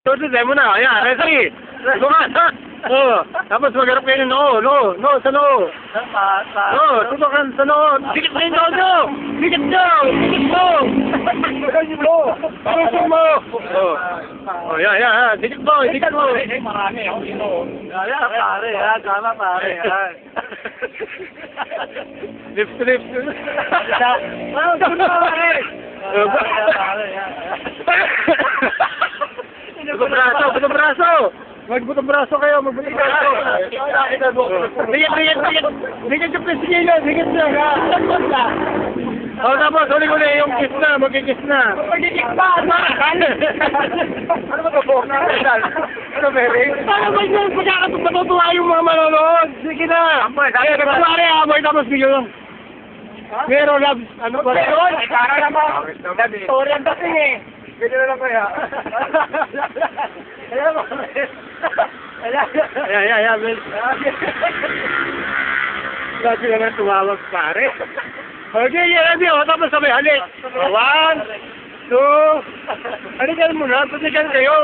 Tutusin mo na. Ayan, ready. Tumakas ha. Oo. Tapos magharap kayo ng noo. No, sa noo. No, tutukan sa noo. Dikit mo yung noo nyo. Dikit nyo. Dikit mo. Dikit mo. Dikit mo. Oh, yan. Dikit mo. Dikit mo. Marami ako dito. Ayan, pare. Ayan, tama, pare. Ayan. Lift. Ano, sunod, pare. Butong braso. Magbutong braso kayo, magbutong braso. Dikit yung pisigilo, dikit na. Tapos, huli yung kiss na, magkikiss na. Magkikik pa, ano ba ito, Bok? Ano, Mary? Paano ba yun? Pagkakatutuwa yung mga manonood. Sige na. Pagkakatuwa rin, amoy tapos bigyan. Pero love, ano ba? Meron? Ay, para naman. Story ang dating eh. Ganyan na lang kaya. Ayan mo. Ayan, Mel. Lagi ka na tumawag, pare. Okay, ready o. Tapos sabay, halik. 1, 2. Halikan mo na. Patikan kayo.